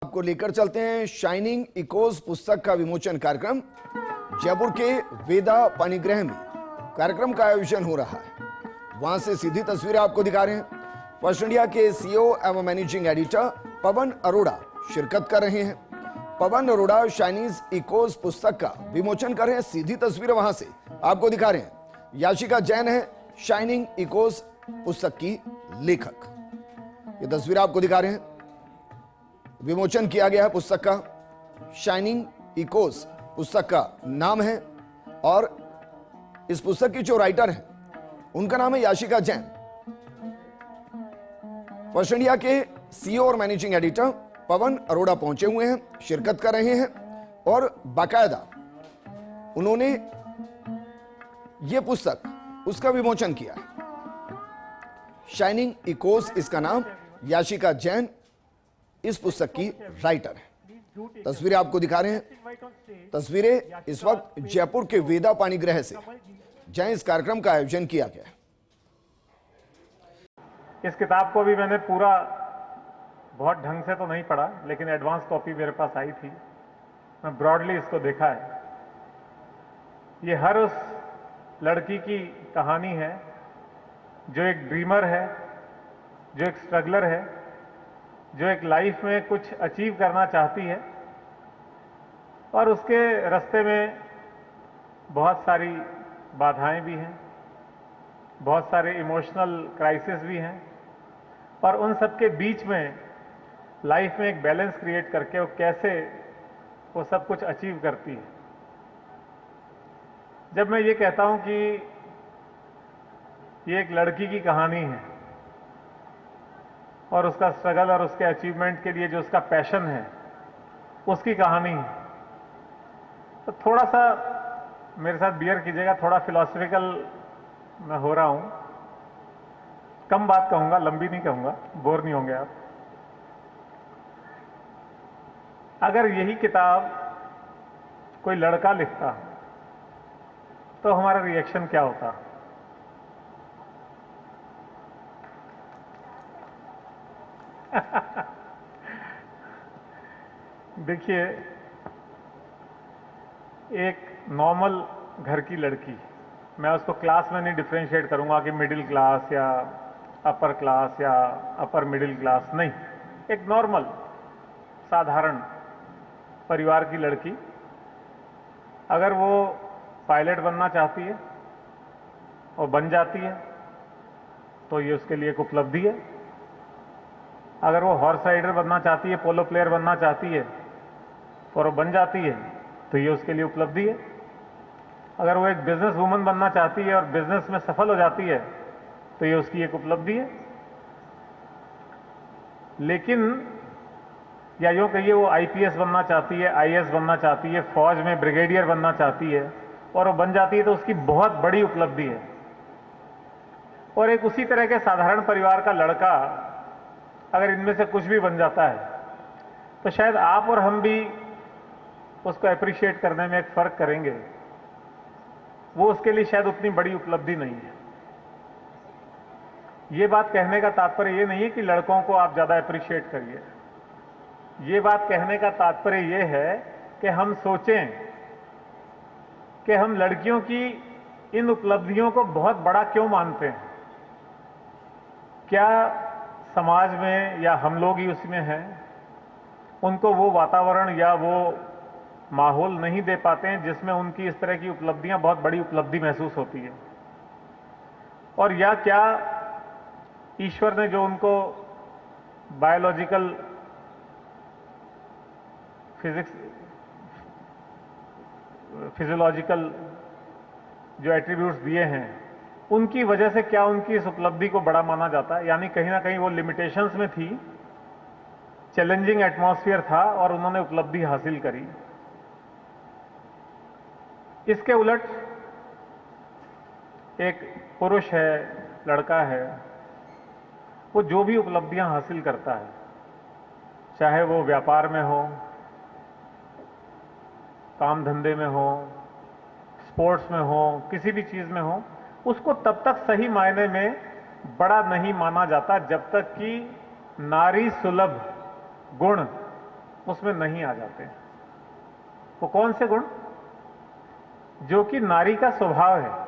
आपको लेकर चलते हैं शाइनिंग इकोज पुस्तक का विमोचन कार्यक्रम। जयपुर के वेदा पाणिग्रह में कार्यक्रम का आयोजन हो रहा है। वहां से सीधी तस्वीरें आपको दिखा रहे हैं। फर्स्ट इंडिया के सीईओ एवं मैनेजिंग एडिटर पवन अरोड़ा शिरकत कर रहे हैं। पवन अरोड़ा शाइनिंग इकोज पुस्तक का विमोचन कर रहे हैं। सीधी तस्वीरें वहां से आपको दिखा रहे हैं। याशिका जैन है शाइनिंग इकोज पुस्तक की लेखक। ये तस्वीर आपको दिखा रहे हैं। विमोचन किया गया है पुस्तक का। शाइनिंग इकोज पुस्तक का नाम है और इस पुस्तक की जो राइटर हैं उनका नाम है याशिका जैन। फर्स्ट इंडिया के सीईओ और मैनेजिंग एडिटर पवन अरोड़ा पहुंचे हुए हैं, शिरकत कर रहे हैं और बाकायदा उन्होंने यह पुस्तक उसका विमोचन किया है। शाइनिंग इकोज इसका नाम। याशिका जैन इस पुस्तक की राइटर है। तस्वीरें आपको दिखा रहे हैं। तस्वीरें इस वक्त जयपुर के वेदा पाणिग्रह से, जहां इस कार्यक्रम का आयोजन किया गया। इस किताब को भी मैंने पूरा बहुत ढंग से तो नहीं पढ़ा, लेकिन एडवांस कॉपी मेरे पास आई थी। मैं ब्रॉडली इसको देखा है। ये हर उस लड़की की कहानी है जो एक ड्रीमर है, जो एक स्ट्रगलर है, जो एक लाइफ में कुछ अचीव करना चाहती है और उसके रास्ते में बहुत सारी बाधाएं भी हैं, बहुत सारे इमोशनल क्राइसिस भी हैं और उन सब के बीच में लाइफ में एक बैलेंस क्रिएट करके वो कैसे वो सब कुछ अचीव करती है। जब मैं ये कहता हूं कि ये एक लड़की की कहानी है और उसका स्ट्रगल और उसके अचीवमेंट के लिए जो उसका पैशन है उसकी कहानी है, तो थोड़ा सा मेरे साथ बियर कीजिएगा। थोड़ा फिलॉसफिकल मैं हो रहा हूं, कम बात कहूंगा, लंबी नहीं कहूंगा, बोर नहीं होंगे आप। अगर यही किताब कोई लड़का लिखता तो हमारा रिएक्शन क्या होता? देखिए, एक नॉर्मल घर की लड़की, मैं उसको क्लास में नहीं डिफरेंशिएट करूंगा कि मिडिल क्लास या अपर क्लास या अपर मिडिल क्लास, नहीं, एक नॉर्मल साधारण परिवार की लड़की अगर वो पायलट बनना चाहती है और बन जाती है तो ये उसके लिए एक उपलब्धि है। अगर वो हॉर्स राइडर बनना चाहती है, पोलो प्लेयर बनना चाहती है और वो बन जाती है तो ये उसके लिए उपलब्धि है। अगर वो एक बिजनेस वूमन बनना चाहती है और बिजनेस में सफल हो जाती है तो ये उसकी एक उपलब्धि है। लेकिन या यूं कहिए वो आईपीएस बनना चाहती है, आईएएस बनना चाहती है, फौज में ब्रिगेडियर बनना चाहती है और वो बन जाती है तो उसकी बहुत बड़ी उपलब्धि है। और एक उसी तरह के साधारण परिवार का लड़का अगर इनमें से कुछ भी बन जाता है तो शायद आप और हम भी उसको अप्रिशिएट करने में एक फर्क करेंगे। वो उसके लिए शायद उतनी बड़ी उपलब्धि नहीं है। ये बात कहने का तात्पर्य ये नहीं है कि लड़कों को आप ज्यादा अप्रिशिएट करिए। ये बात कहने का तात्पर्य ये है कि हम सोचें कि हम लड़कियों की इन उपलब्धियों को बहुत बड़ा क्यों मानते हैं। क्या समाज में या हम लोग ही उसमें हैं, उनको वो वातावरण या वो माहौल नहीं दे पाते हैं जिसमें उनकी इस तरह की उपलब्धियां बहुत बड़ी उपलब्धि महसूस होती है। और या क्या ईश्वर ने जो उनको बायोलॉजिकल फिजियोलॉजिकल जो एट्रीब्यूट्स दिए हैं उनकी वजह से क्या उनकी इस उपलब्धि को बड़ा माना जाता है। यानी कहीं ना कहीं वो लिमिटेशंस में थी, चैलेंजिंग एटमॉस्फेयर था और उन्होंने उपलब्धि हासिल करी। इसके उलट एक पुरुष है, लड़का है, वो जो भी उपलब्धियां हासिल करता है, चाहे वो व्यापार में हो, काम धंधे में हो, स्पोर्ट्स में हो, किसी भी चीज में हो, उसको तब तक सही मायने में बड़ा नहीं माना जाता जब तक कि नारी सुलभ गुण उसमें नहीं आ जाते। वो कौन से गुण? जो कि नारी का स्वभाव है।